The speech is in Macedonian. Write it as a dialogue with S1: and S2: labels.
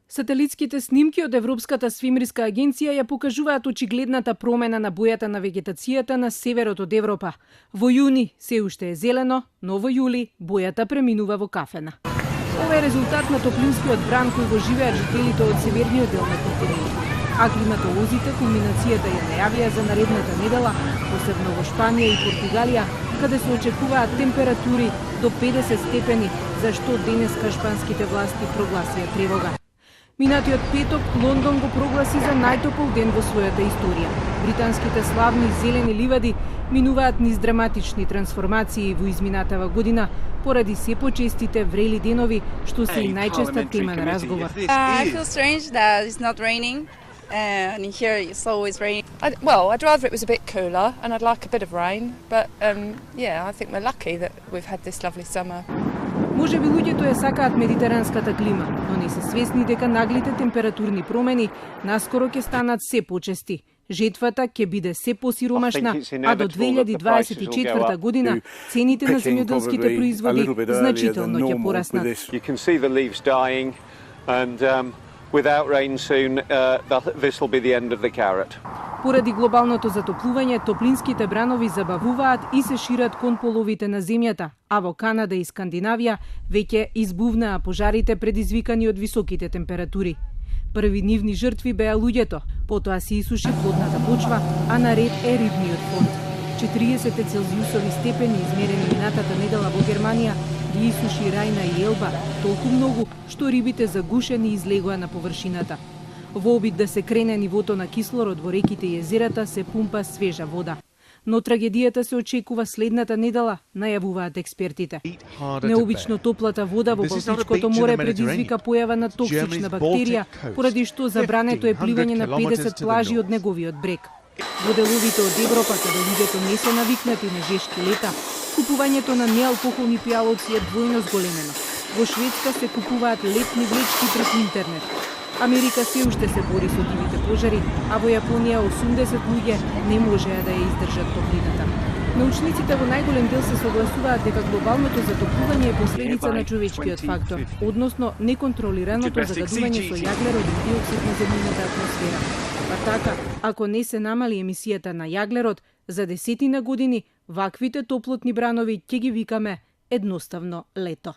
S1: Сателитските снимки од Европската свемирска агенција ја покажуваат очигледната промена на бојата на вегетацијата на северот од Европа. Во јуни се уште е зелено, но во јули бојата преминува во кафена. Ова е резултат на топлинскиот бран кој го живеат жителите од северниот дел на континентот. А климатолозите кулминацијата ја најавија за наредната недела, посебно во Шпанија и Португалија, каде се очекуваат температури до 50 степени, за што денеска шпанските власти прогласија тревога. Минатиот петок Лондон го прогласи за најтопол ден во својата историја. Британските славни зелени ливади минуваат низ драматични трансформации во изминатава година поради се почестите врели денови, што се и најчеста тема на разговор.
S2: I feel strange that it's not raining. And here it's always raining. I'd rather it was a bit cooler and I'd like a bit of rain, but I think we're lucky that we've had this lovely summer.
S1: Може би луѓето ја сакаат медитеранската клима, но не се свесни дека наглите температурни промени наскоро ќе станат се почести. Жетвата ќе биде се посиромашна, а до 2024 година цените на земјоделските производи значително ќе пораснат.
S3: Without rain soon, this will be the end of the carrot.
S1: Поради глобалното затоплување, топлинските бранови забавуваат и се шират кон половите на земјата, а во Канада и Скандинавија веќе избувнаа пожарите предизвикани од високите температури. Први нивни жртви беа луѓето, потоа се исуши плодната почва, а наред е рибниот фонд. 40 целзиусови степени измерени минатата недела во Германија ги исуши Рајна и Елба толку многу што рибите загушени излегоа на површината. Во обид да се крене нивото на кислород во реките и езерата се пумпа свежа вода. Но трагедијата се очекува следната недела, најавуваат експертите. Необично топлата вода во Балтичкото море предизвика појава на токсична бактерија, поради што забрането е пливање на 50 плажи од неговиот брег. Во деловите од Европа, каде луѓето не се навикнати на жешки лета, купувањето на неалкохолни пијалоци е двојно зголемено. Во Шведска се купуваат летни влечки преку интернет. Америка се уште се бори со дивите пожари, а во Јапонија 80 луѓе не можеа да ја издржат топлината. Научниците во најголем дел се согласуваат дека глобалното затоплување е последица на човечкиот фактор, односно неконтролираното загадување со јаглероден диоксид на земјината атмосфера. Па така, ако не се намали емисијата на јаглерод, за десетина години ваквите топлотни бранови ќе ги викаме едноставно лето.